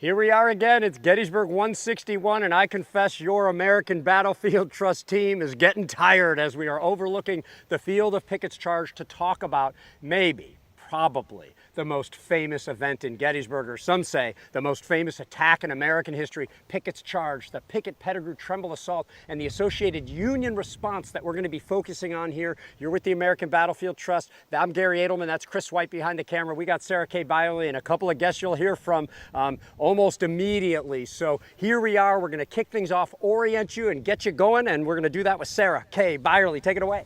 Here we are again, it's Gettysburg 161, and I confess your American Battlefield Trust team is getting tired as we are overlooking the field of Pickett's charge to talk about probably the most famous event in Gettysburg, or some say the most famous attack in American history, Pickett's charge, the Pickett-Pettigrew-Trumbull assault, and the associated Union response that we're going to be focusing on here. You're with the American Battlefield Trust. I'm Garry Adelman. That's Chris White behind the camera. We got Sarah K. Byerly and a couple of guests you'll hear from almost immediately. So here we are. We're going to kick things off, orient you, and get you going, and we're going to do that with Sarah K. Byerly. Take it away.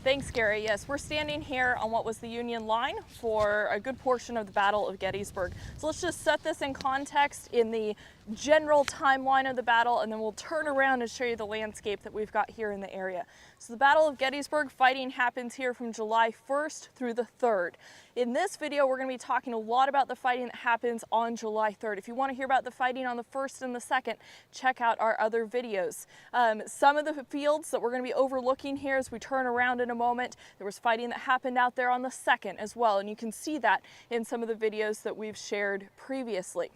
Thanks, Garry. Yes, we're standing here on what was the Union line for a good portion of the Battle of Gettysburg. So let's just set this in context in the general timeline of the battle, and then we'll turn around and show you the landscape that we've got here in the area. So the Battle of Gettysburg, fighting happens here from July 1st through the 3rd. In this video, we're going to be talking a lot about the fighting that happens on July 3rd. If you want to hear about the fighting on the 1st and the 2nd, check out our other videos. Some of the fields that we're going to be overlooking here as we turn around in a moment, there was fighting that happened out there on the 2nd as well, and you can see that in some of the videos that we've shared previously.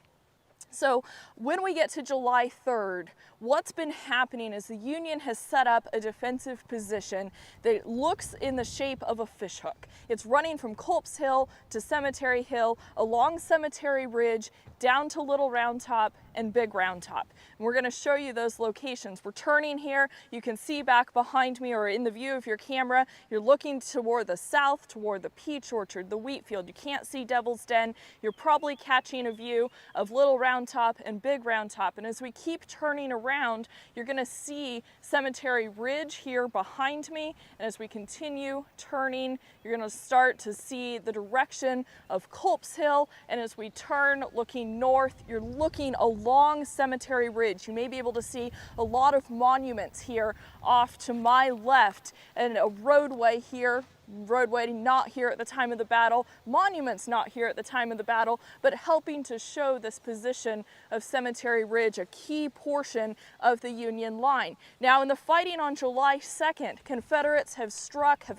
So when we get to July 3rd, what's been happening is the Union has set up a defensive position that looks in the shape of a fishhook. It's running from Culp's Hill to Cemetery Hill, along Cemetery Ridge, down to Little Round Top and Big Round Top. And we're going to show you those locations. We're turning here. You can see back behind me, or in the view of your camera, you're looking toward the south, toward the peach orchard, the wheat field. You can't see Devil's Den. You're probably catching a view of Little Round Top and Big Round Top. And as we keep turning around, you're going to see Cemetery Ridge here behind me. And as we continue turning, you're going to start to see the direction of Culp's Hill. And as we turn looking north, you're looking along Cemetery Ridge. You may be able to see a lot of monuments here off to my left, and a roadway here. Roadway not here at the time of the battle, monuments not here at the time of the battle, but helping to show this position of Cemetery Ridge, a key portion of the Union line. Now, in the fighting on July 2nd, Confederates have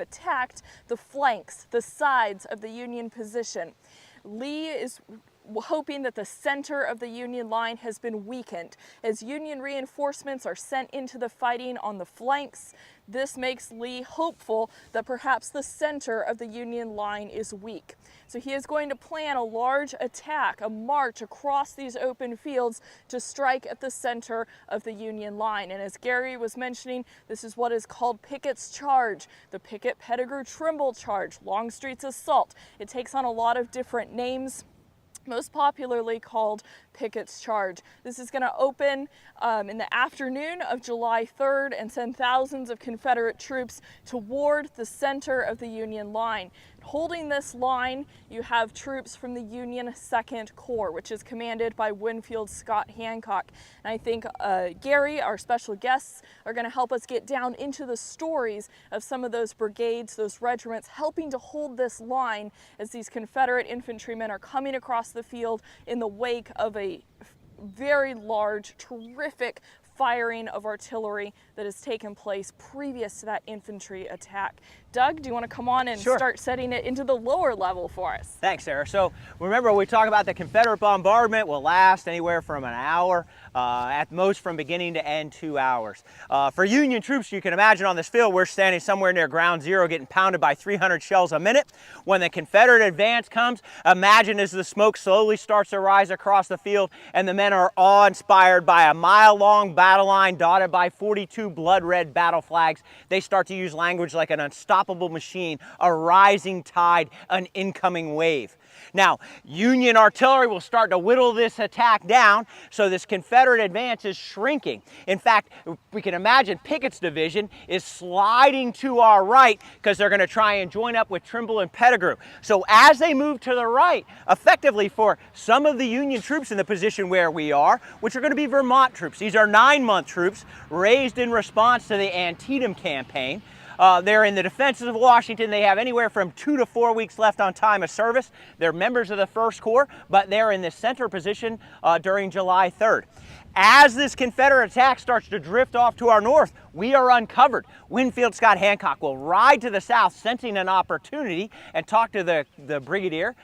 attacked the flanks, the sides of the Union position. Lee is hoping that the center of the Union line has been weakened. As Union reinforcements are sent into the fighting on the flanks, this makes Lee hopeful that perhaps the center of the Union line is weak. So he is going to plan a large attack, a march across these open fields to strike at the center of the Union line. And as Garry was mentioning, this is what is called Pickett's charge, the Pickett-Pettigrew-Trumbull charge, Longstreet's assault. It takes on a lot of different names, most popularly called Pickett's charge. This is going to open in the afternoon of July 3rd and send thousands of Confederate troops toward the center of the Union line. Holding this line, you have troops from the Union 2nd Corps, which is commanded by Winfield Scott Hancock. And I think Garry, our special guests, are going to help us get down into the stories of some of those brigades, those regiments, helping to hold this line as these Confederate infantrymen are coming across the field in the wake of a very large, terrific firing of artillery that has taken place previous to that infantry attack. Doug, do you want to come on and start setting it into the lower level for us? Thanks, Sarah. So remember, we talk about the Confederate bombardment will last anywhere from an hour, at most from beginning to end 2 hours. For Union troops, you can imagine on this field, we're standing somewhere near ground zero, getting pounded by 300 shells a minute. When the Confederate advance comes, imagine as the smoke slowly starts to rise across the field, and the men are awe-inspired by a mile-long battle line dotted by 42 blood-red battle flags. They start to use language like an unstoppable machine, a rising tide, an incoming wave. Now, Union artillery will start to whittle this attack down, so this Confederate advance is shrinking. In fact, we can imagine Pickett's division is sliding to our right because they're going to try and join up with Trimble and Pettigrew. So as they move to the right, effectively for some of the Union troops in the position where we are, which are going to be Vermont troops, these are 9-month troops raised in response to the Antietam campaign. They're in the defenses of Washington. They have anywhere from 2 to 4 weeks left on time of service. They're members of the 1st Corps, but they're in the center position during July 3rd. As this Confederate attack starts to drift off to our north, we are uncovered. Winfield Scott Hancock will ride to the south, sensing an opportunity, and talk to the brigadier,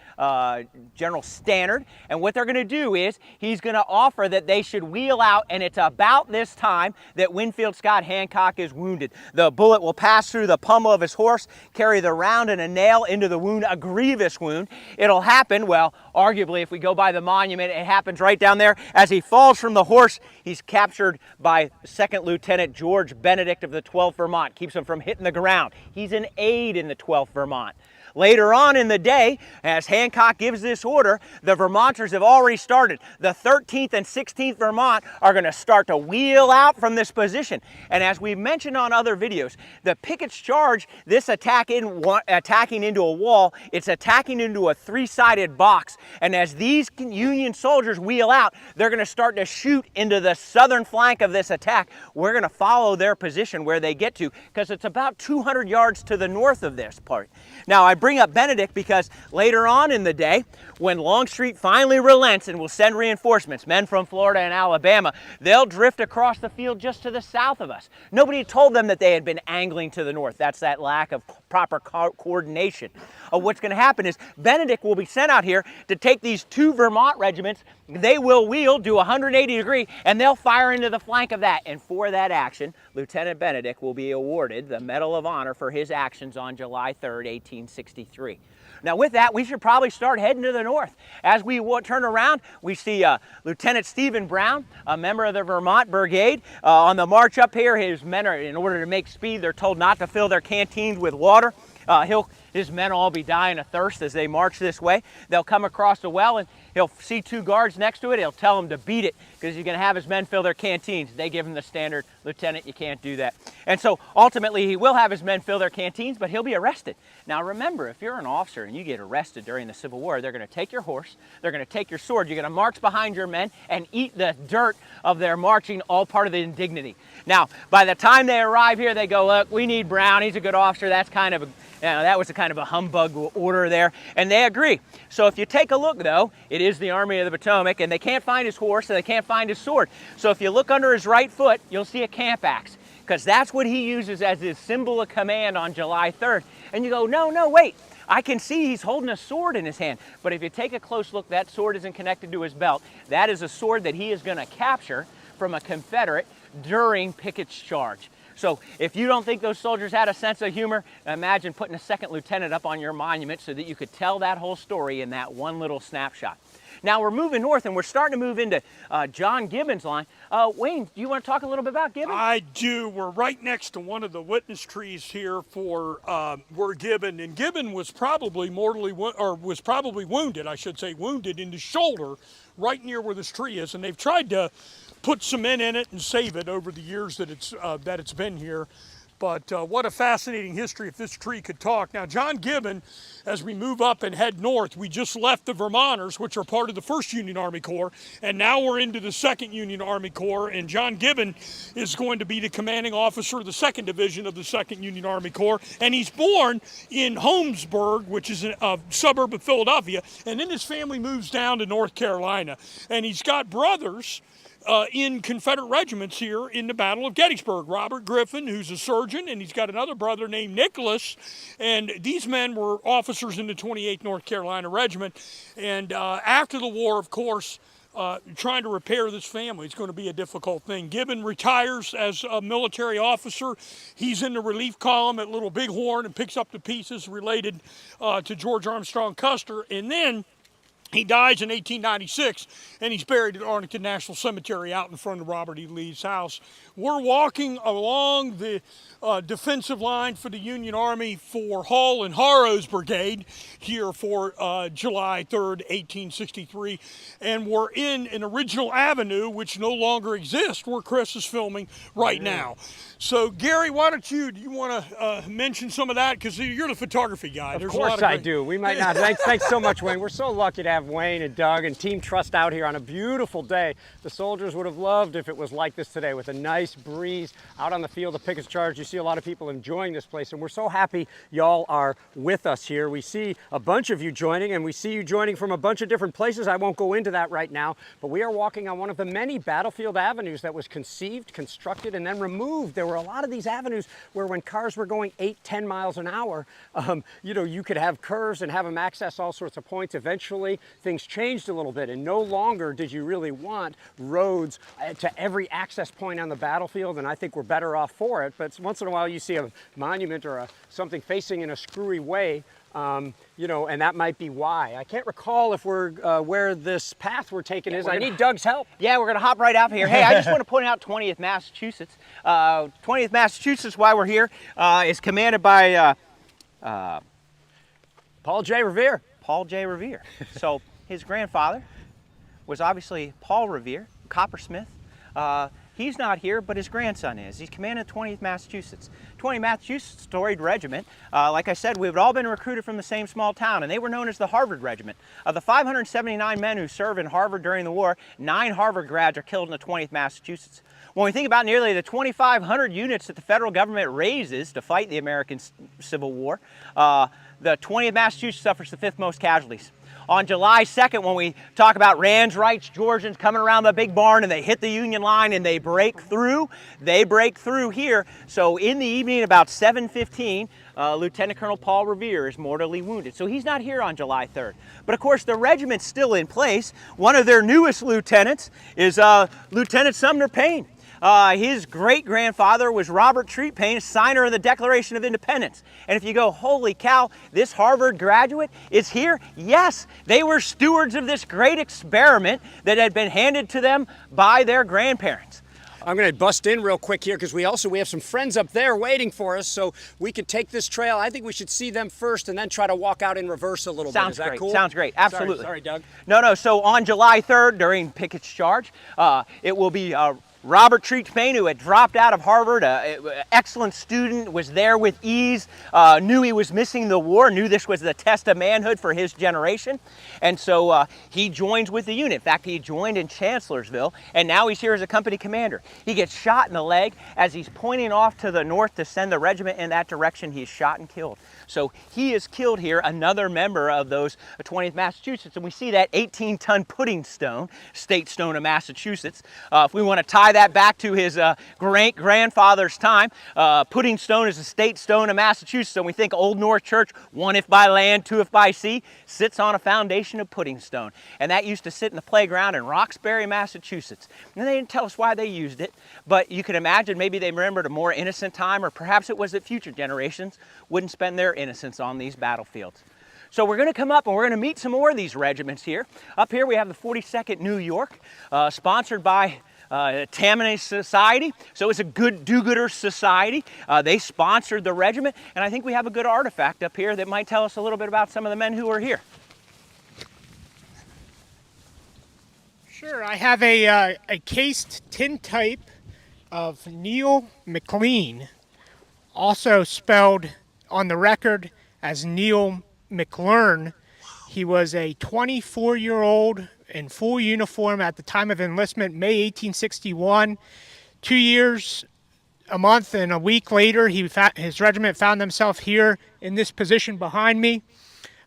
General Stannard. And what they're going to do is he's going to offer that they should wheel out, and it's about this time that Winfield Scott Hancock is wounded. The bullet will pass through the pommel of his horse, carry the round and a nail into the wound, a grievous wound. It'll happen, well, arguably, if we go by the monument, it happens right down there. As he falls from the horse, he's captured by 2nd Lieutenant George Benedict of the 12th Vermont, keeps him from hitting the ground. He's an aide in the 12th Vermont. Later on in the day, as Hancock gives this order, the Vermonters have already started. The 13th and 16th Vermont are going to start to wheel out from this position. And as we mentioned on other videos, the Pickett's charge, this attacking into a wall, it's attacking into a three-sided box. And as these Union soldiers wheel out, they're going to start to shoot into the southern flank of this attack. We're going to follow their position where they get to, because it's about 200 yards to the north of this part. Now, I bring up Benedict because later on in the day, when Longstreet finally relents and will send reinforcements, men from Florida and Alabama, they'll drift across the field just to the south of us. Nobody told them that they had been angling to the north. That's that lack of proper coordination. What's going to happen is Benedict will be sent out here to take these 2 Vermont regiments. They will wheel, do 180 degree, and they'll fire into the flank of that. And for that action, Lieutenant Benedict will be awarded the Medal of Honor for his actions on July 3rd, 1863. Now with that, we should probably start heading to the north. As we turn around, we see Lieutenant Stephen Brown, a member of the Vermont Brigade. On the march up here, his men are, in order to make speed, they're told not to fill their canteens with water. His men will all be dying of thirst as they march this way. They'll come across a well and he'll see 2 guards next to it. He'll tell them to beat it because he's going to have his men fill their canteens. They give him the standard, Lieutenant, you can't do that. And so ultimately he will have his men fill their canteens, but he'll be arrested. Now remember, if you're an officer and you get arrested during the Civil War, they're going to take your horse, they're going to take your sword, you're going to march behind your men and eat the dirt of their marching, all part of the indignity. Now, by the time they arrive here, they go, look, we need Brown, he's a good officer, that's kind of a, that was a kind of a humbug order there, and they agree. So if you take a look though, it is the Army of the Potomac, and they can't find his horse and they can't find his sword. So if you look under his right foot, you'll see a camp axe, because that's what he uses as his symbol of command on July 3rd. And you go, no, wait, I can see he's holding a sword in his hand. But if you take a close look, that sword isn't connected to his belt. That is a sword that he is going to capture from a Confederate during Pickett's charge. So if you don't think those soldiers had a sense of humor, imagine putting a 2nd lieutenant up on your monument so that you could tell that whole story in that one little snapshot. Now we're moving north and we're starting to move into John Gibbon's line. Wayne, do you want to talk a little bit about Gibbon? I do. We're right next to one of the witness trees here for where Gibbon, and Gibbon was probably wounded, I should say, wounded in the shoulder right near where this tree is, and they've tried to put cement in it and save it over the years that it's been here. But what a fascinating history if this tree could talk. Now, John Gibbon, as we move up and head north, we just left the Vermonters, which are part of the 1st Union Army Corps, and now we're into the 2nd Union Army Corps, and John Gibbon is going to be the commanding officer of the 2nd Division of the 2nd Union Army Corps, and he's born in Holmesburg, which is a suburb of Philadelphia, and then his family moves down to North Carolina, and he's got brothers in Confederate regiments here in the Battle of Gettysburg. Robert Griffin, who's a surgeon, and he's got another brother named Nicholas, and these men were officers in the 28th North Carolina Regiment. And after the war, of course, trying to repair this family is going to be a difficult thing. Gibbon retires as a military officer. He's in the relief column at Little Bighorn and picks up the pieces related to George Armstrong Custer, and then he dies in 1896, and he's buried at Arlington National Cemetery out in front of Robert E. Lee's house. We're walking along the defensive line for the Union Army for Hall and Harrow's Brigade here for July 3rd, 1863, and we're in an original avenue which no longer exists where Chris is filming right now. So, Gary, why don't do you want to mention some of that? Because you're the photography guy. Of course I do. We might not. Thanks so much, Wayne. We're so lucky to have have Wayne and Doug and Team Trust out here on a beautiful day. The soldiers would have loved if it was like this today, with a nice breeze out on the field of Pickett's Charge. You see a lot of people enjoying this place, and we're so happy y'all are with us here. We see a bunch of you joining, and we see you joining from a bunch of different places. I won't go into that right now, but we are walking on one of the many battlefield avenues that was conceived, constructed, and then removed. There were a lot of these avenues where when cars were going 8-10 miles an hour, you know, you could have curves and have them access all sorts of points. Eventually, things changed a little bit, and no longer did you really want roads to every access point on the battlefield, and I think we're better off for it. But once in a while, you see a monument or something facing in a screwy way, you know, and that might be why. I can't recall if we're where this path we're taking is. I need Doug's help. Yeah, we're going to hop right out here. Hey, I just want to point out 20th Massachusetts. 20th Massachusetts, why we're here, is commanded by Paul J. Revere. Paul J. Revere. So his grandfather was obviously Paul Revere, coppersmith. He's not here, but his grandson is. He's commanding 20th Massachusetts. 20th Massachusetts, storied regiment. Like I said, we've all been recruited from the same small town, and they were known as the Harvard Regiment. Of the 579 men who served in Harvard during the war, 9 Harvard grads are killed in the 20th Massachusetts. When we think about nearly the 2,500 units that the federal government raises to fight the American Civil War, the 20th Massachusetts suffers the 5th most casualties. On July 2nd, when we talk about Rand's Rights Georgians coming around the big barn and they hit the Union line and they break through here. So in the evening, about 7:15, Lieutenant Colonel Paul Revere is mortally wounded. So he's not here on July 3rd. But of course, the regiment's still in place. One of their newest lieutenants is Lieutenant Sumner Payne. His great-grandfather was Robert Treat Payne, signer of the Declaration of Independence. And if you go, holy cow, this Harvard graduate is here? Yes, they were stewards of this great experiment that had been handed to them by their grandparents. I'm going to bust in real quick here because we have some friends up there waiting for us, so we could take this trail. I think we should see them first and then try to walk out in reverse a little bit. Is that cool? Sounds great. Absolutely. Sorry, Doug. No. So on July 3rd, during Pickett's Charge, it will be Robert Treat Payne, who had dropped out of Harvard, excellent student, was there with ease, knew he was missing the war, knew this was the test of manhood for his generation, and so he joins with the unit. In fact, he joined in Chancellorsville, and now he's here as a company commander. He gets shot in the leg as he's pointing off to the north to send the regiment in that direction. He's shot and killed. So he is killed here, another member of those 20th Massachusetts, and we see that 18-ton pudding stone, state stone of Massachusetts. If we want to tie that back to his great-grandfather's time, pudding stone is a state stone of Massachusetts, and we think Old North Church, 1 if by land, 2 if by sea, sits on a foundation of pudding stone. And that used to sit in the playground in Roxbury, Massachusetts. And they didn't tell us why they used it, but you can imagine maybe they remembered a more innocent time, or perhaps it was that future generations wouldn't spend their innocence on these battlefields. So we're going to come up and we're going to meet some more of these regiments here. Up here we have the 42nd New York, sponsored by Tammany Society. So it's a good do-gooder society. They sponsored the regiment, and I think we have a good artifact up here that might tell us a little bit about some of the men who were here. Sure, I have a cased tin type of Neil McLean, also spelled on the record as Neil McLearn. He was a 24-year-old in full uniform at the time of enlistment, May 1861. 2 years, a month, and a week later, his regiment found himself here in this position behind me.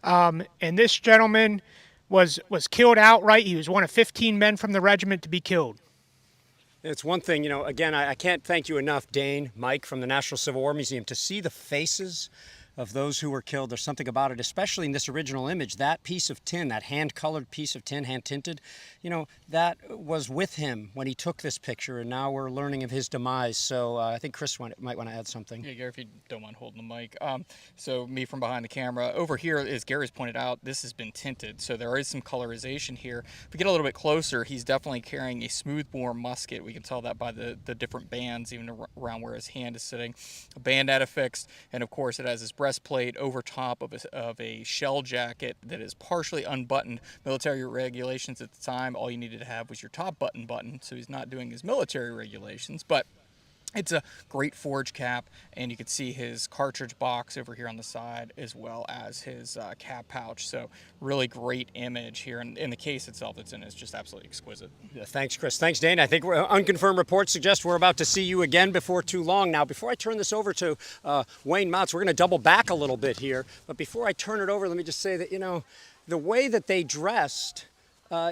And this gentleman was killed outright. He was one of 15 men from the regiment to be killed. It's one thing, you know, again, I can't thank you enough, Dane, Mike from the National Civil War Museum, to see the faces of those who were killed. There's something about it, especially in this original image. That piece of tin, that hand-colored piece of tin, hand-tinted, you know, that was with him when he took this picture, and now we're learning of his demise. So I think Chris might want to add something. Yeah, Gary, if you don't mind holding the mic. So me from behind the camera. Over here, as Gary's pointed out, this has been tinted, so there is some colorization here. If we get a little bit closer, he's definitely carrying a smoothbore musket. We can tell that by the different bands, even around where his hand is sitting. A bayonet affixed, and of course it has his breastplate over top of a shell jacket that is partially unbuttoned. Military regulations at the time, all you needed to have was your top button, so he's not doing his military regulations, but It's a great forge cap, and you can see his cartridge box over here on the side, as well as his cap pouch. So really great image here, and the case itself that's in is just absolutely exquisite. Yeah, thanks, Chris. Thanks, Dane. I think unconfirmed reports suggest we're about to see you again before too long. Now, before I turn this over to Wayne Motts, we're going to double back a little bit here. But before I turn it over, let me just say that, you know, the way that they dressed,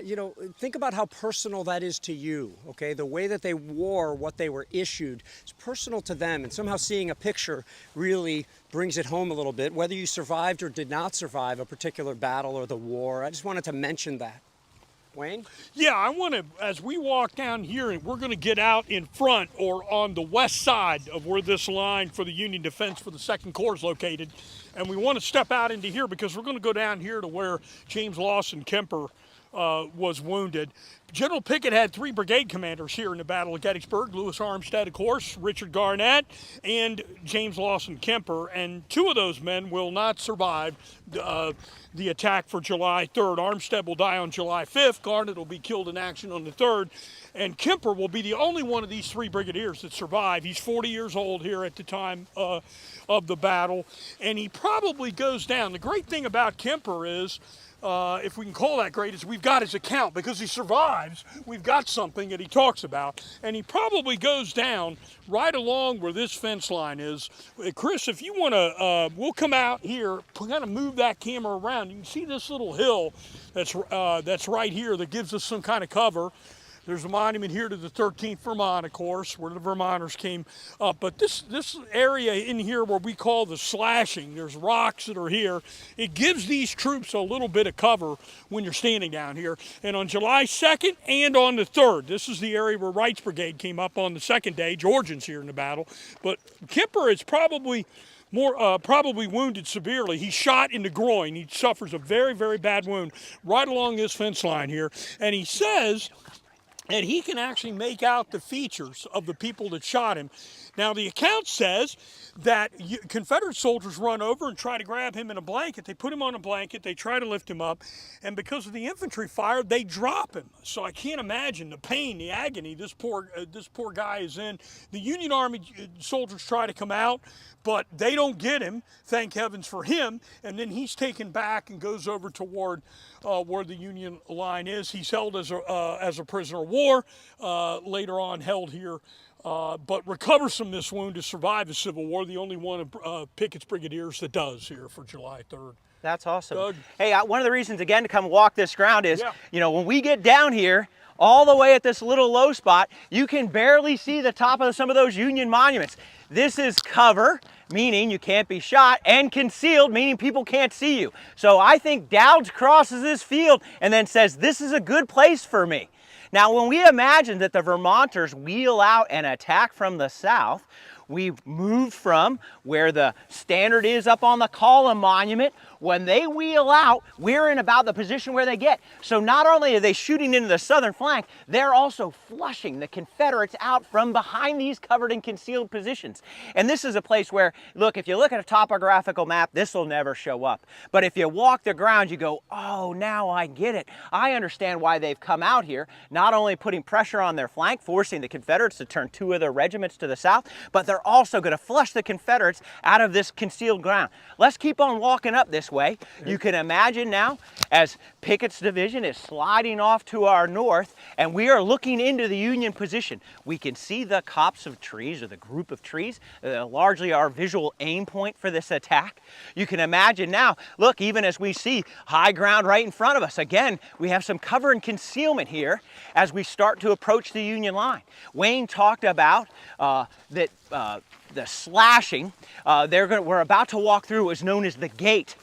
you know, think about how personal that is to you, okay? The way that they wore what they were issued is personal to them, and somehow seeing a picture really brings it home a little bit, whether you survived or did not survive a particular battle or the war. I just wanted to mention that. Wayne? Yeah, I want to, as we walk down here, and we're going to get out in front or on the west side of where this line for the Union defense for the 2nd Corps is located, and we want to step out into here because we're going to go down here to where James Lawson Kemper was wounded. General Pickett had 3 brigade commanders here in the Battle of Gettysburg: Lewis Armstead, of course, Richard Garnett, and James Lawson Kemper. And 2 of those men will not survive the attack for July 3rd. Armstead will die on July 5th. Garnett will be killed in action on the 3rd. And Kemper will be the only one of these 3 brigadiers that survive. He's 40 years old here at the time of the battle, and he probably goes down. The great thing about Kemper is, if we can call that great, is we've got his account. Because he survives, we've got something that he talks about. And he probably goes down right along where this fence line is. Chris, if you want to, we'll come out here, kind of move that camera around. You can see this little hill that's right here that gives us some kind of cover. There's a monument here to the 13th Vermont, of course, where the Vermonters came up. But this area in here where we call the slashing, there's rocks that are here. It gives these troops a little bit of cover when you're standing down here. And on July 2nd and on the 3rd, this is the area where Wright's brigade came up on the 2nd day. Georgians here in the battle. But Kemper is probably wounded severely. He's shot in the groin. He suffers a very, very bad wound right along this fence line here. And he says and he can actually make out the features of the people that shot him. Now, the account says that Confederate soldiers run over and try to grab him in a blanket. They put him on a blanket, they try to lift him up, and because of the infantry fire, they drop him. So I can't imagine the pain, the agony this poor guy is in. The Union Army soldiers try to come out, but they don't get him, thank heavens for him, and then he's taken back and goes over toward where the Union line is. He's held as a prisoner of war, later on held here, but recovers from this wound to survive the Civil War, the only one of Pickett's brigadiers that does here for July 3rd. That's awesome. Doug? Hey, one of the reasons, again, to come walk this ground is, you know, when we get down here, all the way at this little low spot, you can barely see the top of some of those Union monuments. This is cover, meaning you can't be shot, and concealed, meaning people can't see you. So I think Douds crosses this field and then says, this is a good place for me. Now, when we imagine that the Vermonters wheel out and attack from the south, we've moved from where the standard is up on the column monument. When they wheel out, we're in about the position where they get. So not only are they shooting into the southern flank, they're also flushing the Confederates out from behind these covered and concealed positions. And this is a place where, look, if you look at a topographical map, this will never show up. But if you walk the ground, you go, oh, now I get it. I understand why they've come out here, not only putting pressure on their flank, forcing the Confederates to turn 2 of their regiments to the south, but they're also going to flush the Confederates out of this concealed ground. Let's keep on walking up this way. You can imagine now as Pickett's division is sliding off to our north and we are looking into the Union position. We can see the copse of trees, or the group of trees, largely our visual aim point for this attack. You can imagine now, look, even as we see high ground right in front of us, again, we have some cover and concealment here as we start to approach the Union line. Wayne talked about the slashing we're about to walk through is known as the gate.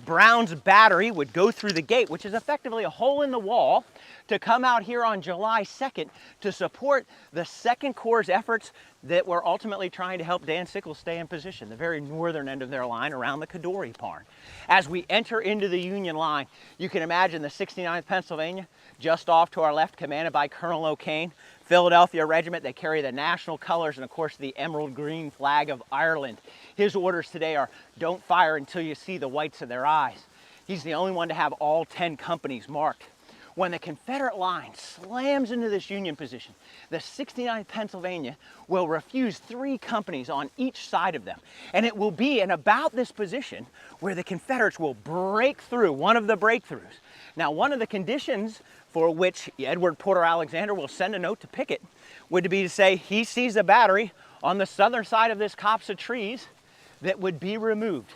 Brown's battery would go through the gate, which is effectively a hole in the wall, to come out here on July 2nd to support the 2nd Corps' efforts that were ultimately trying to help Dan Sickles stay in position, the very northern end of their line around the Cadore Barn. As we enter into the Union line, you can imagine the 69th Pennsylvania, just off to our left, commanded by Colonel O'Kane. Philadelphia Regiment, they carry the national colors and, of course, the emerald green flag of Ireland. His orders today are, don't fire until you see the whites of their eyes. He's the only one to have all 10 companies marked. when the Confederate line slams into this Union position, the 69th Pennsylvania will refuse 3 companies on each side of them. And it will be in about this position where the Confederates will break through, one of the breakthroughs. Now, one of the conditions for which Edward Porter Alexander will send a note to Pickett would be to say he sees a battery on the southern side of this copse of trees that would be removed.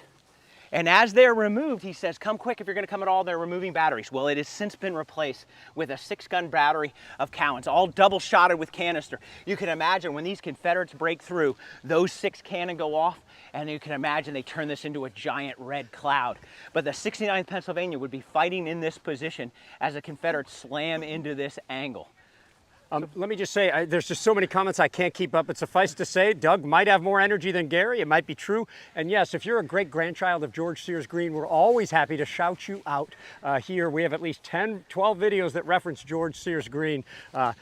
And as they're removed, he says, come quick if you're going to come at all, they're removing batteries. Well, it has since been replaced with a 6-gun battery of Cowans, all double-shotted with canister. You can imagine when these Confederates break through, those 6 cannon go off, and you can imagine they turn this into a giant red cloud. But the 69th Pennsylvania would be fighting in this position as the Confederates slam into this angle. Let me just say, there's just so many comments I can't keep up. But suffice to say, Doug might have more energy than Garry. It might be true. And yes, if you're a great-grandchild of George Sears Green, we're always happy to shout you out here. We have at least 10, 12 videos that reference George Sears Green.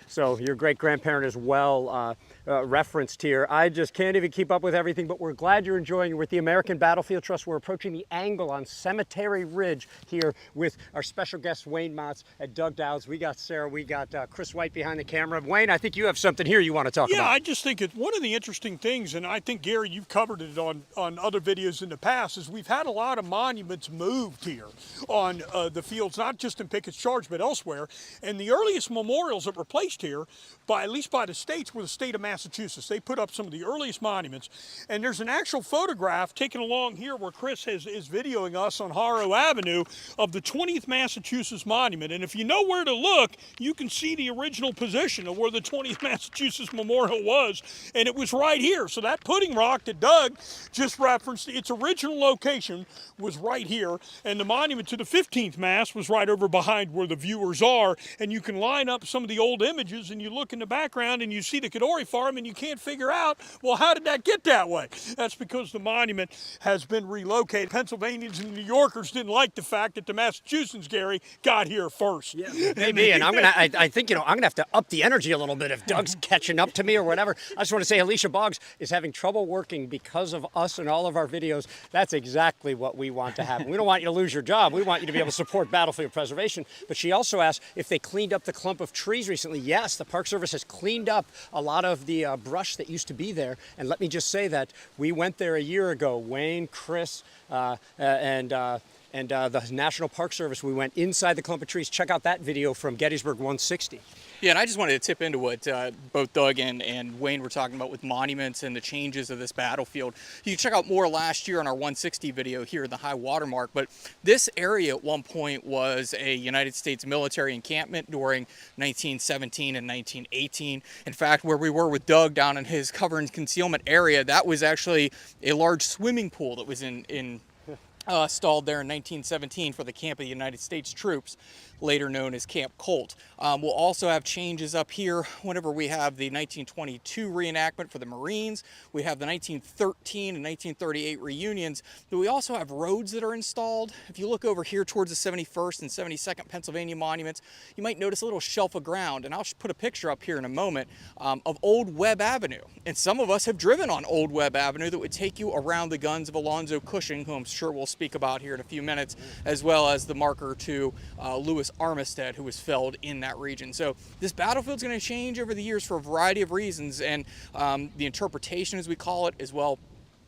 So your great-grandparent is well referenced here. I just can't even keep up with everything, but we're glad you're enjoying. We're at the American Battlefield Trust. We're approaching the angle on Cemetery Ridge here with our special guest, Wayne Motts and Doug Douds. We got Sarah, we got Chris White behind the camera. Wayne, I think you have something here you want to talk about. Yeah, I just think it's one of the interesting things, and I think, Garry, you've covered it on other videos in the past, is we've had a lot of monuments moved here on the fields, not just in Pickett's Charge, but elsewhere. And the earliest memorials that were placed here, at least by the states, were the state of Massachusetts. They put up some of the earliest monuments. And there's an actual photograph taken along here where Chris is videoing us on Harrow Avenue of the 20th Massachusetts Monument. And if you know where to look, you can see the original position of where the 20th Massachusetts Memorial was, and it was right here. So that pudding rock that Doug just referenced, its original location was right here, and the monument to the 15th Mass was right over behind where the viewers are. And you can line up some of the old images, and you look in the background and you see the Cadore farm, and you can't figure out, well, how did that get that way? That's because the monument has been relocated. Pennsylvanians and New Yorkers didn't like the fact that the Massachusetts, Garry, got here first. Yeah, maybe, and I think, I'm gonna have to up the energy a little bit if Doug's catching up to me or whatever. I just want to say Alicia Boggs is having trouble working because of us and all of our videos. That's exactly what we want to happen. We don't want you to lose your job. We want you to be able to support battlefield preservation. But she also asked if they cleaned up the clump of trees recently. Yes, the Park Service has cleaned up a lot of the brush that used to be there. And let me just say that we went there a year ago. Wayne, Chris, and the National Park Service, we went inside the clump of trees. Check out that video from Gettysburg 160. Yeah, and I just wanted to tip into what both Doug and Wayne were talking about with monuments and the changes of this battlefield. You can check out more last year on our 160 video here in the high water mark, but this area at one point was a United States military encampment during 1917 and 1918. In fact, where we were with Doug down in his cover and concealment area, that was actually a large swimming pool that was installed there in 1917 for the camp of the United States troops, later known as Camp Colt. We'll also have changes up here whenever we have the 1922 reenactment for the Marines. We have the 1913 and 1938 reunions, but we also have roads that are installed. If you look over here towards the 71st and 72nd Pennsylvania monuments, you might notice a little shelf of ground, and I'll put a picture up here in a moment of Old Webb Avenue. And some of us have driven on Old Webb Avenue that would take you around the guns of Alonzo Cushing, who I'm sure we'll speak about here in a few minutes, as well as the marker to Lewis Armistead, who was felled in that region. So this battlefield's going to change over the years for a variety of reasons, and the interpretation, as we call it, as well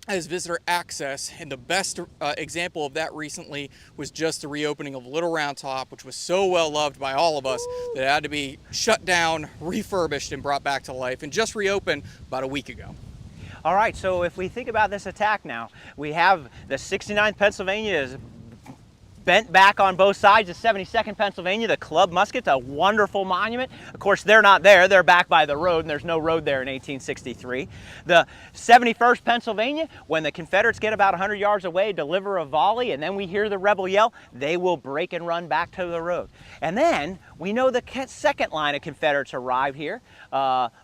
as visitor access. And the best example of that recently was just the reopening of Little Round Top, which was so well loved by all of us that it had to be shut down, refurbished, and brought back to life, and just reopened about a week ago. All right, so if we think about this attack now, we have the 69th Pennsylvania is bent back on both sides. The 72nd Pennsylvania, the club muskets, a wonderful monument. Of course, they're not there. They're back by the road, and there's no road there in 1863. The 71st Pennsylvania, when the Confederates get about 100 yards away, deliver a volley, and then we hear the rebel yell, they will break and run back to the road. And then we know the second line of Confederates arrive here.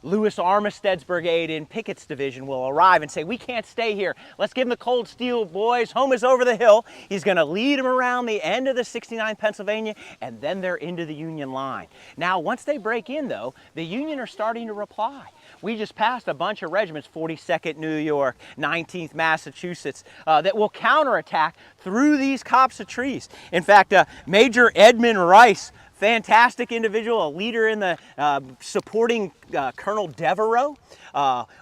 Lewis Armistead's brigade in Pickett's division will arrive and say, we can't stay here. Let's give them the cold steel, boys. Home is over the hill. He's going to lead them around the end of the 69th Pennsylvania, and then they're into the Union line. Now, once they break in, though, the Union are starting to reply. We just passed a bunch of regiments, 42nd New York, 19th Massachusetts, that will counterattack through these copse of trees. In fact, Major Edmund Rice, fantastic individual, a leader in the supporting Colonel Devereaux,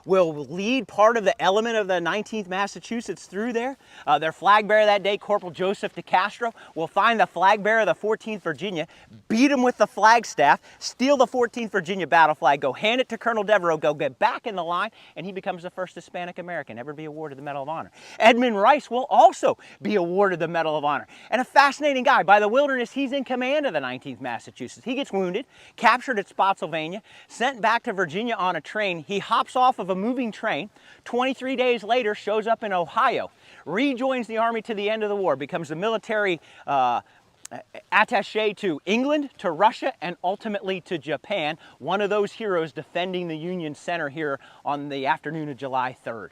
will lead part of the element of the 19th Massachusetts through there. Their flag bearer that day, Corporal Joseph DeCastro, will find the flag bearer of the 14th Virginia, beat him with the flagstaff, steal the 14th Virginia battle flag, go hand it to Colonel Devereaux, go get back in the line, and he becomes the first Hispanic American ever to be awarded the Medal of Honor. Edmund Rice will also be awarded the Medal of Honor. And a fascinating guy. By the Wilderness, he's in command of the 19th Massachusetts. He gets wounded, captured at Spotsylvania, sent back to Virginia on a train. He hops off of a moving train. 23 days later, shows up in Ohio, rejoins the Army to the end of the war, becomes the military attaché to England, to Russia, and ultimately to Japan. One of those heroes defending the Union Center here on the afternoon of July 3rd.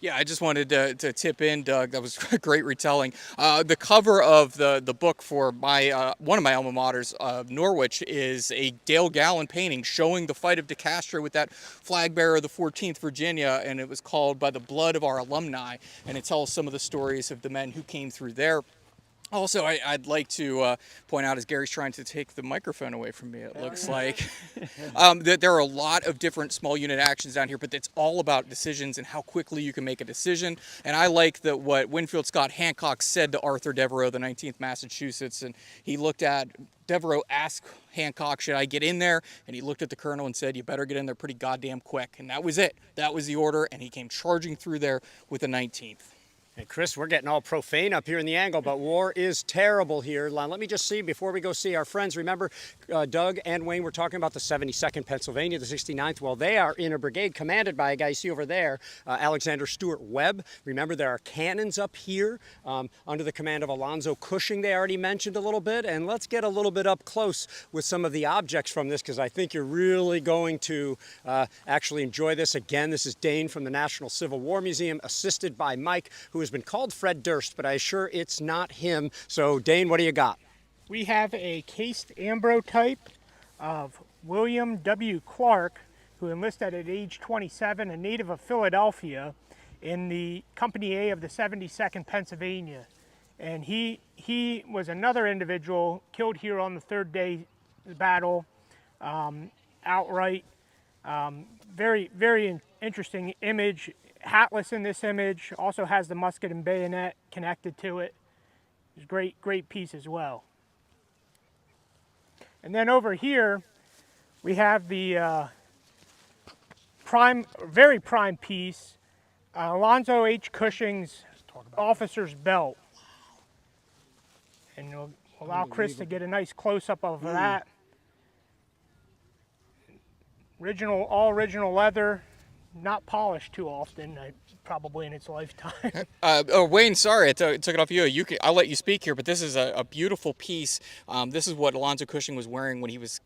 Yeah, I just wanted to tip in, Doug. That was a great retelling. The cover of the book for my one of my alma maters, Norwich, is a Dale Gallen painting showing the fight of DeCastro with that flag bearer of the 14th Virginia, and it was called By the Blood of Our Alumni, and it tells some of the stories of the men who came through there. Also, I'd like to point out, as Gary's trying to take the microphone away from me, it looks like, that there are a lot of different small unit actions down here, but it's all about decisions and how quickly you can make a decision. And I like that what Winfield Scott Hancock said to Arthur Devereaux, the 19th Massachusetts, and he looked at, Devereaux asked Hancock, should I get in there? And he looked at the colonel and said, you better get in there pretty goddamn quick. And that was it. That was the order, and he came charging through there with the 19th. Hey, Chris, we're getting all profane up here in the angle, but war is terrible here. Let me just see, before we go see our friends, remember Doug and Wayne were talking about the 72nd Pennsylvania, the 69th. Well, they are in a brigade commanded by a guy you see over there, Alexander Stewart Webb. Remember, there are cannons up here under the command of Alonzo Cushing, they already mentioned a little bit. And let's get a little bit up close with some of the objects from this, because I think you're really going to actually enjoy this. Again, this is Dane from the National Civil War Museum, assisted by Mike, who has been called Fred Durst, but I'm sure it's not him. So, Dane, what do you got? We have a cased ambrotype of William W. Clark, who enlisted at age 27, a native of Philadelphia, in the Company A of the 72nd Pennsylvania. And he was another individual killed here on the third day of the battle, outright. Very, very interesting image. Hatless in this image, also has the musket and bayonet connected to it. It's a great piece as well. And then over here, we have the very prime piece, Alonzo H. Cushing's officer's belt. And we'll allow Chris to get a nice close-up of that. All original leather. Not polished too often, probably in its lifetime. Wayne, sorry, I took it off you. I'll let you speak here, but this is a beautiful piece. This is what Alonzo Cushing was wearing when he was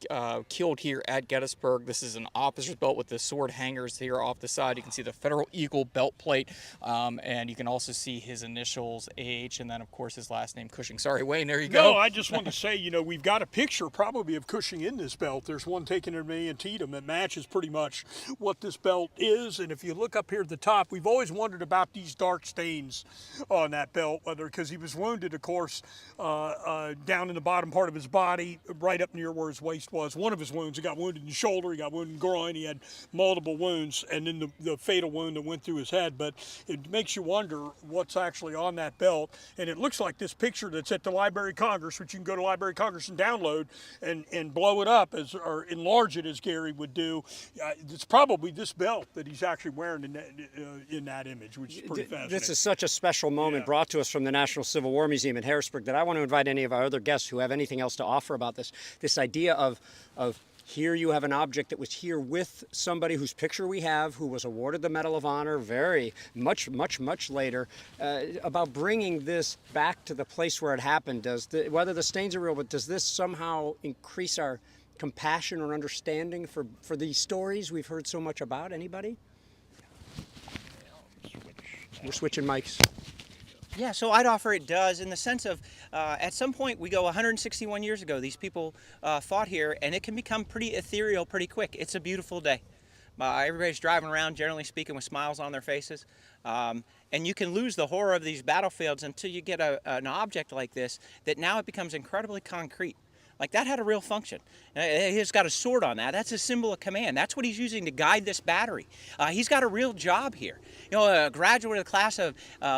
killed here at Gettysburg. This is an officer's belt with the sword hangers here off the side. You can see the Federal Eagle belt plate, and you can also see his initials, AH, and then, of course, his last name, Cushing. Sorry, Wayne, there you go. No, I just want to say, we've got a picture probably of Cushing in this belt. There's one taken in Antietam that matches pretty much what this belt is. And if you look up here at the top, we've always wondered about these dark stains on that belt, whether because he was wounded, of course, down in the bottom part of his body, right up near where his waist was. One of his wounds, he got wounded in the shoulder, he got wounded in the groin, he had multiple wounds, and then the fatal wound that went through his head. But it makes you wonder what's actually on that belt. And it looks like this picture that's at the Library of Congress, which you can go to Library of Congress and download and blow it up or enlarge it as Gary would do. It's probably this belt that he's actually wearing in that image, which is pretty fascinating. This is such a special moment brought to us from the National Civil War Museum in Harrisburg that I want to invite any of our other guests who have anything else to offer about this idea of here you have an object that was here with somebody whose picture we have, who was awarded the Medal of Honor much later, about bringing this back to the place where it happened. Whether the stains are real, but does this somehow increase our compassion or understanding for these stories we've heard so much about? Anybody? We're switching mics. Yeah, so I'd offer it does, in the sense of at some point we go 161 years ago, these people fought here, and it can become pretty ethereal pretty quick. It's a beautiful day. Everybody's driving around, generally speaking, with smiles on their faces. And you can lose the horror of these battlefields until you get an object like this, that now it becomes incredibly concrete. Like, that had a real function. He's got a sword on that. That's a symbol of command. That's what he's using to guide this battery. He's got a real job here. You know, a graduate of the class of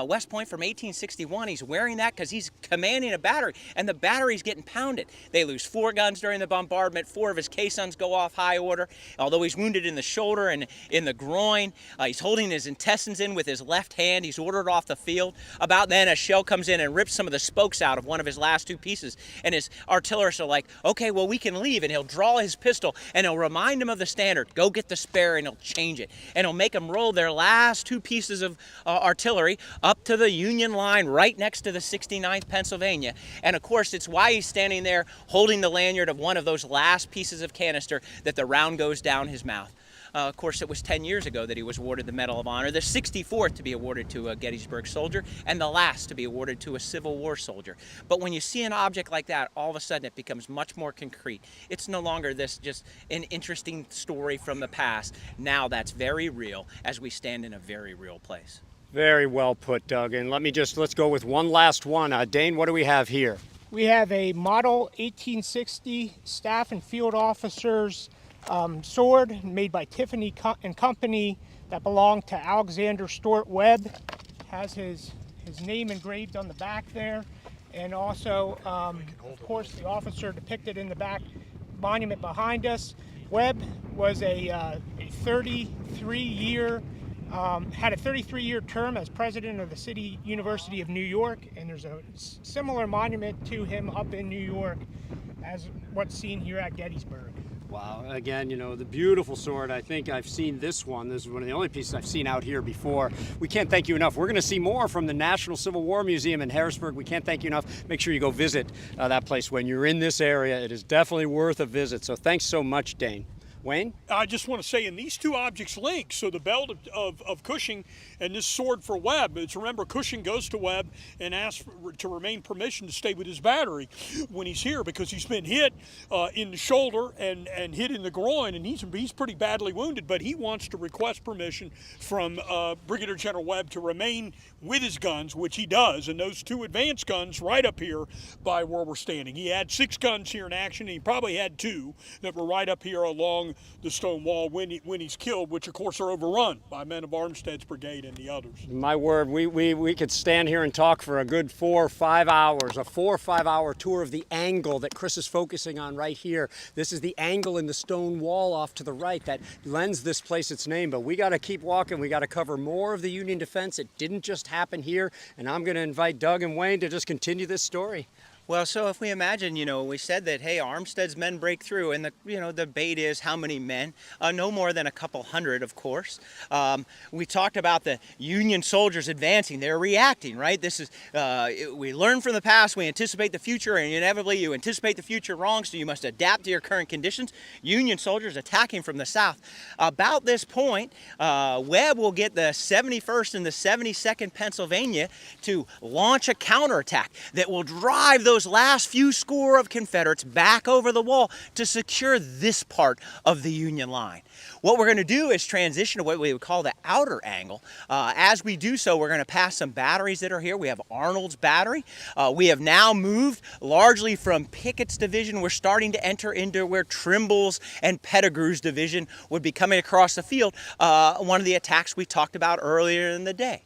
West Point from 1861, he's wearing that because he's commanding a battery, and the battery's getting pounded. They lose 4 guns during the bombardment. 4 of his caissons go off high order. Although he's wounded in the shoulder and in the groin, he's holding his intestines in with his left hand. He's ordered off the field. About then, a shell comes in and rips some of the spokes out of one of his last 2 pieces, and his artillerists are like, okay, well, we can leave. And he'll draw his pistol, and he'll remind him of the standard. Go get the spare, and he'll change it. And he'll make them roll their last 2 pieces of artillery up to the Union line right next to the 69th Pennsylvania. And of course, it's why he's standing there holding the lanyard of one of those last pieces of canister that the round goes down his mouth. Of course, it was 10 years ago that he was awarded the Medal of Honor, the 64th to be awarded to a Gettysburg soldier, and the last to be awarded to a Civil War soldier. But when you see an object like that, all of a sudden it becomes much more concrete. It's no longer this just an interesting story from the past. Now that's very real, as we stand in a very real place. Very well put, Doug. And let's go with one last one. Dane, what do we have here? We have a model 1860 staff and field officers sword made by Tiffany and Company that belonged to Alexander Stewart Webb. Has his name engraved on the back there, and also, of course, the officer depicted in the back monument behind us. Webb was a 33-year had a 33-year term as president of the City University of New York, and there's a similar monument to him up in New York as what's seen here at Gettysburg. Wow, again, you know, the beautiful sword. I think I've seen this one. This is one of the only pieces I've seen out here before. We can't thank you enough. We're going to see more from the National Civil War Museum in Harrisburg. We can't thank you enough. Make sure you go visit that place when you're in this area. It is definitely worth a visit. So thanks so much, Dane. Wayne? I just want to say, and these 2 objects link, so the belt of Cushing and this sword for Webb. It's, remember, Cushing goes to Webb and asks to remain permission to stay with his battery when he's here, because he's been hit in the shoulder and hit in the groin, and he's pretty badly wounded, but he wants to request permission from Brigadier General Webb to remain with his guns, which he does, and those 2 advanced guns right up here by where we're standing. He had 6 guns here in action, and he probably had 2 that were right up here along the stone wall when he's killed, which of course are overrun by men of Armstead's brigade and the others. My word, we could stand here and talk for a good 4 or 5 hours, a 4 or 5 hour tour of the angle that Chris is focusing on right here. This is the angle in the stone wall off to the right that lends this place its name, but we got to keep walking. We got to cover more of the Union defense. It didn't just happen here, and I'm going to invite Doug and Wayne to just continue this story. Well, so if we imagine, you know, we said that, hey, Armstead's men break through, and the debate is how many men? No more than a couple hundred, of course. We talked about the Union soldiers advancing. They're reacting, right? This is, we learn from the past, we anticipate the future, and inevitably you anticipate the future wrong, so you must adapt to your current conditions. Union soldiers attacking from the south. About this point, Webb will get the 71st and the 72nd Pennsylvania to launch a counterattack that will drive those last few score of Confederates back over the wall to secure this part of the Union line. What we're going to do is transition to what we would call the outer angle. As we do so, we're going to pass some batteries that are here. We have Arnold's battery. We have now moved largely from Pickett's division. We're starting to enter into where Trimble's and Pettigrew's division would be coming across the field. One of the attacks we talked about earlier in the day.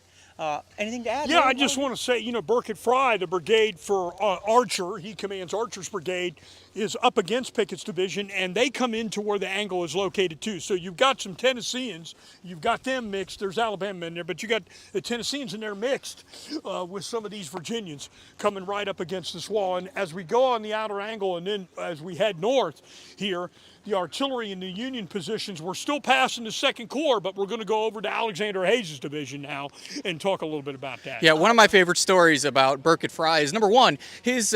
Anything to add? Yeah, I just want to say, you know, Burkett Fry, the brigade for Archer, he commands Archer's brigade, is up against Pickett's division, and they come into where the angle is located too. So you've got some Tennesseans, you've got them mixed, there's Alabama in there, but you got the Tennesseans in there mixed with some of these Virginians coming right up against this wall. And as we go on the outer angle, and then as we head north here, the artillery in the Union positions, we're still passing the 2nd Corps, but we're going to go over to Alexander Hayes' division now and talk a little bit about that. Yeah, one of my favorite stories about Burkett Fry is, number one, his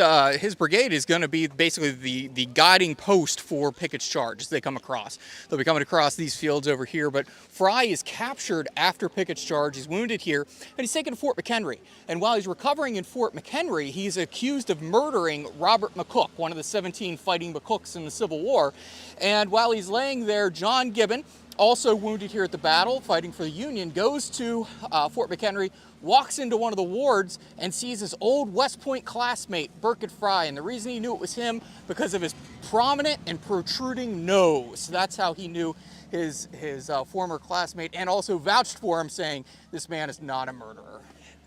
brigade is going to be basically the guiding post for Pickett's charge as they come across. They'll be coming across these fields over here, but Fry is captured after Pickett's charge. He's wounded here, and he's taken to Fort McHenry. And while he's recovering in Fort McHenry, he's accused of murdering Robert McCook, one of the 17 fighting McCooks in the Civil War. And while he's laying there, John Gibbon, also wounded here at the battle, fighting for the Union, goes to Fort McHenry, walks into one of the wards and sees his old West Point classmate, Burkett Fry. And the reason he knew it was him, because of his prominent and protruding nose. That's how he knew his former classmate, and also vouched for him, saying, this man is not a murderer.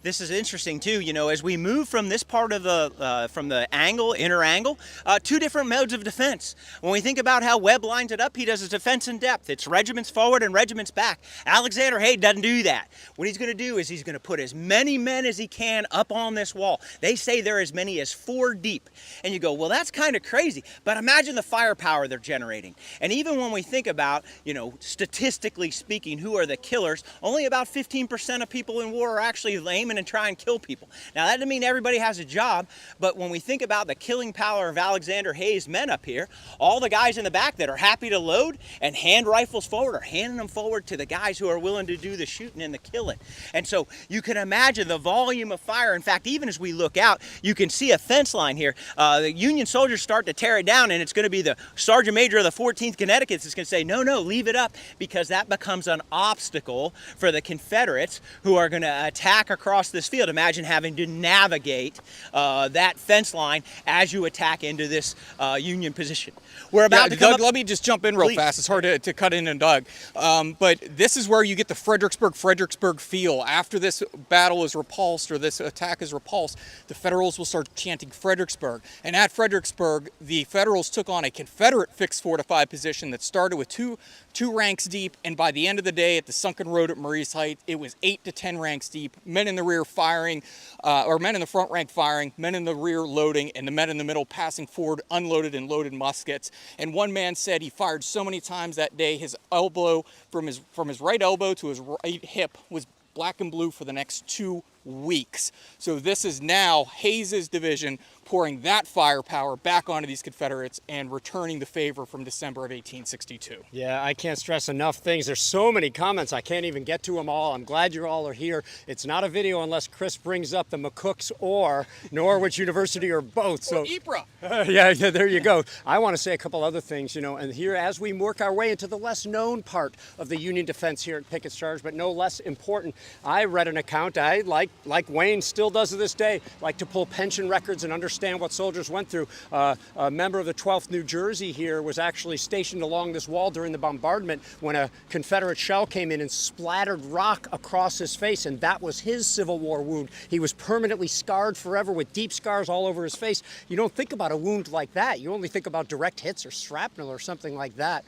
This is interesting too, you know, as we move from this part of the, from the angle, inner angle, two different modes of defense. When we think about how Webb lines it up, he does his defense in depth. It's regiments forward and regiments back. Alexander Haig doesn't do that. What he's going to do is he's going to put as many men as he can up on this wall. They say there are as many as 4 deep. And you go, well, that's kind of crazy. But imagine the firepower they're generating. And even when we think about, you know, statistically speaking, who are the killers, only about 15% of people in war are actually lame and try and kill people. Now that doesn't mean everybody has a job, but when we think about the killing power of Alexander Haig's men up here, all the guys in the back that are happy to load and hand rifles forward are handing them forward to the guys who are willing to do the shooting and the killing. And so you can imagine the volume of fire. In fact, even as we look out, you can see a fence line here. The Union soldiers start to tear it down, and it's going to be the Sergeant Major of the 14th Connecticut that's going to say, no, no, leave it up, because that becomes an obstacle for the Confederates who are going to attack across this field. Imagine having to navigate that fence line as you attack into this Union position. We're about to come Doug, up. let me just jump in real fast. It's hard to cut in and Doug. But this is where you get the Fredericksburg feel. After this battle is repulsed, or this attack is repulsed, the Federals will start chanting Fredericksburg. And at Fredericksburg, the Federals took on a Confederate fixed fortified position that started with two ranks deep, and by the end of the day at the sunken road at Marie's Height, it was 8 to 10 ranks deep, men in the rear firing, or men in the front rank firing, men in the rear loading, and the men in the middle passing forward unloaded and loaded muskets. And one man said he fired so many times that day, his elbow, from his right elbow to his right hip, was black and blue for the next 2 weeks. So this is now Hayes's division pouring that firepower back onto these Confederates and returning the favor from December of 1862. Yeah, I can't stress enough things. There's so many comments, I can't even get to them all. I'm glad you all are here. It's not a video unless Chris brings up the McCooks or Norwich University or both. So Ypres. yeah, there you go. I want to say a couple other things, you know, and here as we work our way into the less known part of the Union defense here at Pickett's Charge, but no less important, I read an account, I like Wayne still does to this day, like to pull pension records and understand what soldiers went through. A member of the 12th New Jersey here was actually stationed along this wall during the bombardment when a Confederate shell came in and splattered rock across his face, and that was his Civil War wound. He was permanently scarred forever with deep scars all over his face. You don't think about a wound like that. You only think about direct hits or shrapnel or something like that.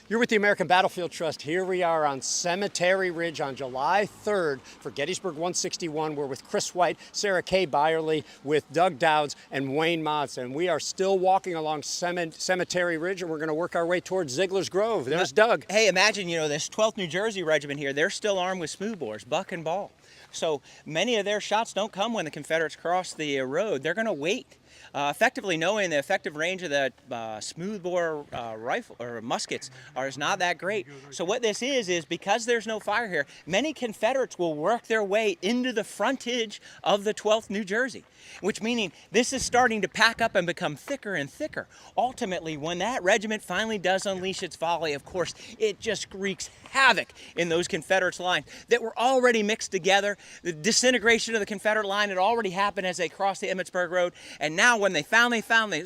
You're with the American Battlefield Trust. Here we are on Cemetery Ridge on July 3rd for Gettysburg 161. We're with Chris White, Sarah K. Byerly, with Doug Douds and Wayne Motts. And we are still walking along Cemetery Ridge, and we're going to work our way towards Ziegler's Grove. There's Doug. Hey, imagine, you know, this 12th New Jersey Regiment here, they're still armed with smoothbores, buck and ball. So many of their shots don't come when the Confederates cross the road. They're going to wait. Effectively knowing the effective range of the smoothbore rifle or muskets is not that great. So what this is because there's no fire here, many Confederates will work their way into the frontage of the 12th New Jersey, which meaning this is starting to pack up and become thicker and thicker. Ultimately, when that regiment finally does unleash its volley, of course, it just wreaks havoc in those Confederates' lines that were already mixed together. The disintegration of the Confederate line had already happened as they crossed the Emmitsburg Road, and now when they found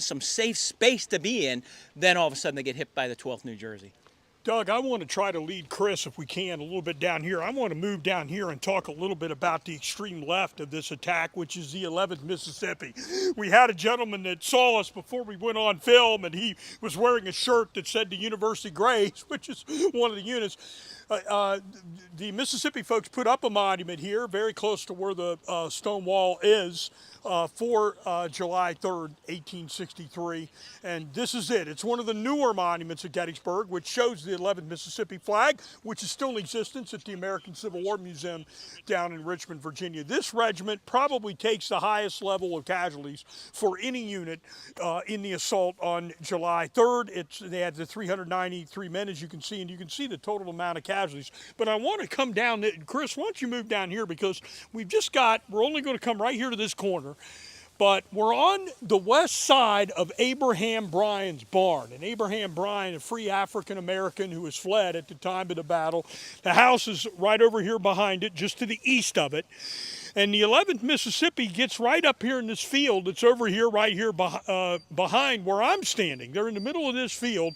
some safe space to be in, then all of a sudden they get hit by the 12th New Jersey. Doug, I want to try to lead Chris, if we can, a little bit down here. I want to move down here and talk a little bit about the extreme left of this attack, which is the 11th Mississippi. We had a gentleman that saw us before we went on film, and he was wearing a shirt that said the University Grays, which is one of the units. The Mississippi folks put up a monument here, very close to where the stone wall is, for July 3rd, 1863. And this is it. It's one of the newer monuments at Gettysburg, which shows the 11th Mississippi flag, which is still in existence at the American Civil War Museum down in Richmond, Virginia. This regiment probably takes the highest level of casualties for any unit in the assault on July 3rd. They had the 393 men, as you can see, and you can see the total amount of casualties. But I want to come down, Chris, why don't you move down here, because we're only going to come right here to this corner. But we're on the west side of Abraham Bryan's barn. And Abraham Bryan, a free African-American who was fled at the time of the battle. The house is right over here behind it, just to the east of it. And the 11th Mississippi gets right up here in this field that's over here, right here behind where I'm standing. They're in the middle of this field.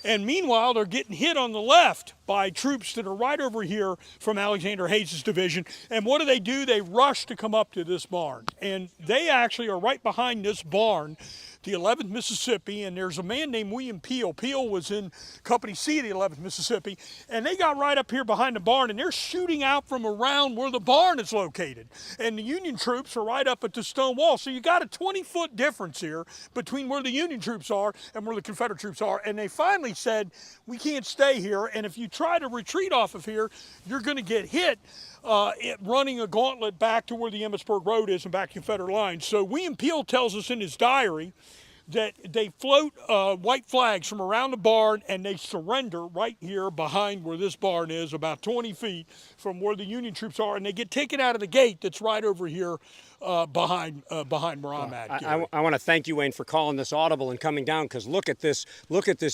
And meanwhile, they're getting hit on the left by troops that are right over here from Alexander Hayes' division. And what do? They rush to come up to this barn. And they actually are right behind this barn, the 11th Mississippi, and there's a man named William Peel. Peel was in Company C of the 11th Mississippi, and they got right up here behind the barn, and they're shooting out from around where the barn is located. And the Union troops are right up at the stone wall. So you got a 20-foot difference here between where the Union troops are and where the Confederate troops are. And they finally said, we can't stay here, and if you try to retreat off of here, you're going to get hit running a gauntlet back to where the Emmitsburg Road is and back to Confederate lines. So William Peel tells us in his diary that they float white flags from around the barn and they surrender right here behind where this barn is, about 20 feet from where the Union troops are, and they get taken out of the gate that's right over here behind where I'm at. I want to thank you, Wayne, for calling this audible and coming down, because look at this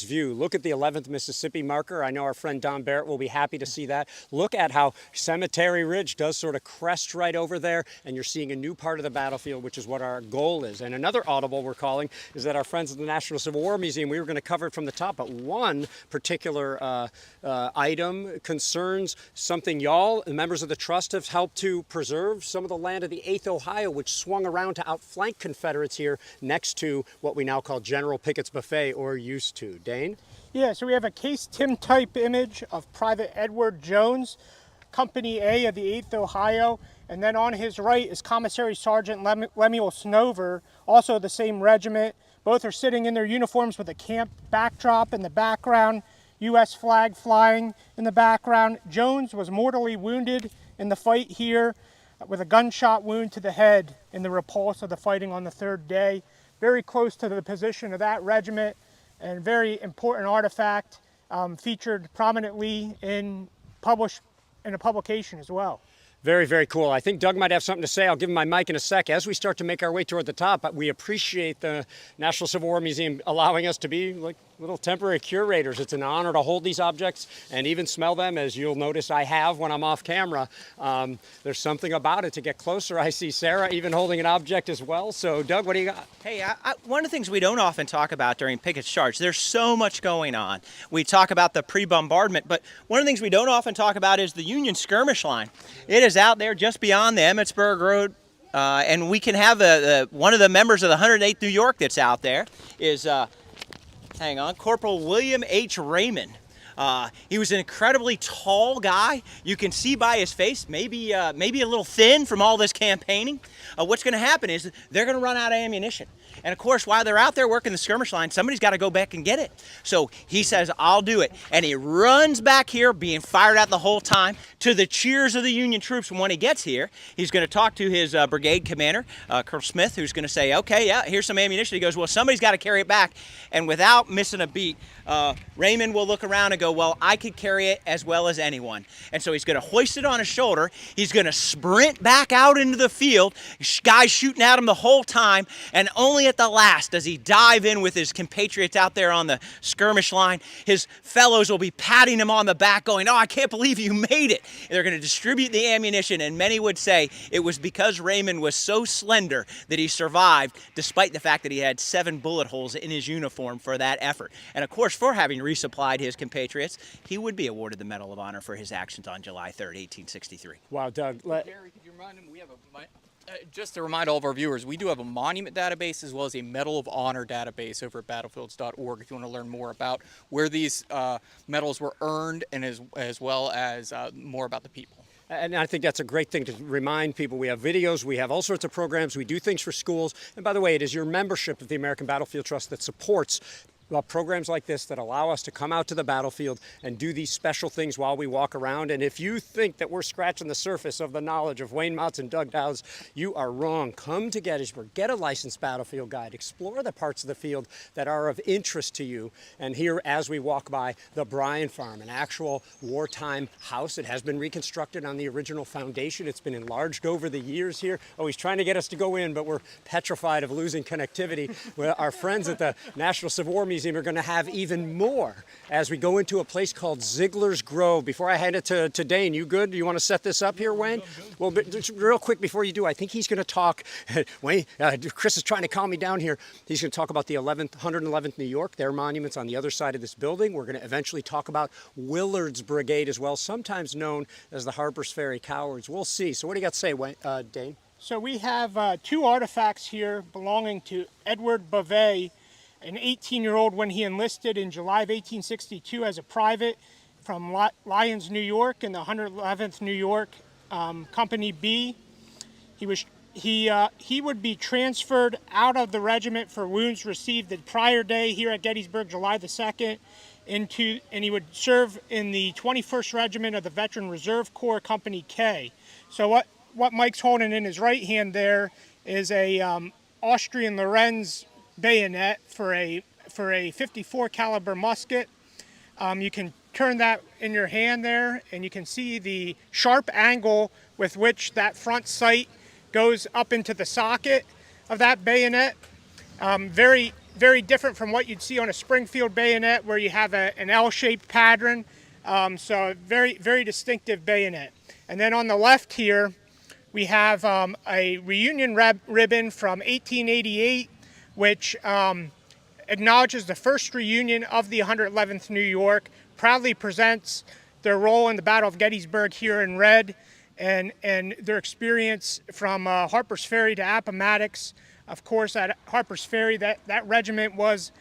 view. Look at the 11th Mississippi marker. I know our friend Don Barrett will be happy to see that. Look at how Cemetery Ridge does sort of crest right over there, and you're seeing a new part of the battlefield, which is what our goal is. And another audible we're calling is that our friends at the National Civil War Museum, we were going to cover it from the top, but one particular item concerns something y'all, the members of the trust, have helped to preserve, some of the land of the 8th Ohio, which swung around to outflank Confederates here next to what we now call General Pickett's Buffet, or used to. Dane? Yeah, so we have a case Tim type image of Private Edward Jones, Company A of the 8th Ohio, and then on his right is Commissary Sergeant Lemuel Snover, also the same regiment. Both are sitting in their uniforms with a camp backdrop in the background, U.S. flag flying in the background. Jones was mortally wounded in the fight here with a gunshot wound to the head in the repulse of the fighting on the third day. Very close to the position of that regiment, and very important artifact, featured prominently in a publication as well. Very, very cool. I think Doug might have something to say. I'll give him my mic in a sec. As we start to make our way toward the top, we appreciate the National Civil War Museum allowing us to be like little temporary curators. It's an honor to hold these objects and even smell them, as you'll notice I have when I'm off camera. There's something about it to get closer. I see Sarah even holding an object as well. So, Doug, what do you got? Hey, one of the things we don't often talk about during Pickett's charge, there's so much going on. We talk about the pre-bombardment, but one of the things we don't often talk about is the Union skirmish line. It is out there just beyond the Emmitsburg Road, and we can have one of the members of the 108th New York that's out there is, hang on, Corporal William H. Raymond. He was an incredibly tall guy. You can see by his face, maybe a little thin from all this campaigning. What's going to happen is they're going to run out of ammunition. And of course, while they're out there working the skirmish line, somebody's got to go back and get it. So he says, I'll do it. And he runs back here, being fired at the whole time, to the cheers of the Union troops. And when he gets here, he's going to talk to his brigade commander, Colonel Smith, who's going to say, okay, yeah, here's some ammunition. He goes, well, somebody's got to carry it back. And without missing a beat, Raymond will look around and go, well, I could carry it as well as anyone. And so he's going to hoist it on his shoulder. He's going to sprint back out into the field, guys shooting at him the whole time, and only at the last does he dive in with his compatriots out there on the skirmish line. His fellows will be patting him on the back going, oh, I can't believe you made it. And they're going to distribute the ammunition, and many would say it was because Raymond was so slender that he survived, despite the fact that he had 7 bullet holes in his uniform for that effort. And of course, for having resupplied his compatriots, he would be awarded the Medal of Honor for his actions on July 3rd, 1863. Wow, Doug. Garry, could you remind him, we have just to remind all of our viewers, we do have a monument database as well as a Medal of Honor database over at battlefields.org if you want to learn more about where these medals were earned, and as well as more about the people. And I think that's a great thing to remind people. We have videos, we have all sorts of programs, we do things for schools. And by the way, it is your membership of the American Battlefield Trust that supports programs like this that allow us to come out to the battlefield and do these special things while we walk around. And if you think that we're scratching the surface of the knowledge of Wayne Motts and Doug Douds, you are wrong. Come to Gettysburg, get a licensed battlefield guide, explore the parts of the field that are of interest to you. And here, as we walk by the Bryan Farm, an actual wartime house. It has been reconstructed on the original foundation. It's been enlarged over the years here. Oh, he's trying to get us to go in, but we're petrified of losing connectivity. Well, our friends at the National Civil War Museum are going to have even more as we go into a place called Ziegler's Grove. Before I hand it to Dane, you good? Do you want to set this up here, Wayne? Well, but just real quick before you do, I think he's going to talk. Wayne, Chris is trying to calm me down here. He's going to talk about the 111th New York, their monuments on the other side of this building. We're going to eventually talk about Willard's Brigade as well, sometimes known as the Harper's Ferry Cowards. We'll see. So what do you got to say, Dane? So we have two artifacts here belonging to Edward Bovee, an 18-year-old when he enlisted in July of 1862 as a private from Lyons, New York, in the 111th New York, Company B. He would be transferred out of the regiment for wounds received the prior day here at Gettysburg, July the 2nd, and he would serve in the 21st Regiment of the Veteran Reserve Corps, Company K. So what Mike's holding in his right hand there is a Austrian Lorenz bayonet for a 54 caliber musket. You can turn that in your hand there, and you can see the sharp angle with which that front sight goes up into the socket of that bayonet. Very, very different from what you'd see on a Springfield bayonet, where you have an L-shaped pattern. So very, very distinctive bayonet. And then on the left here, we have a reunion ribbon from 1888, which acknowledges the first reunion of the 111th New York, proudly presents their role in the Battle of Gettysburg here in red, and their experience from Harper's Ferry to Appomattox. Of course, at Harper's Ferry, that regiment was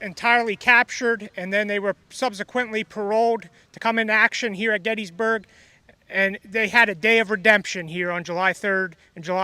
entirely captured, and then they were subsequently paroled to come into action here at Gettysburg, and they had a day of redemption here on July 3rd and July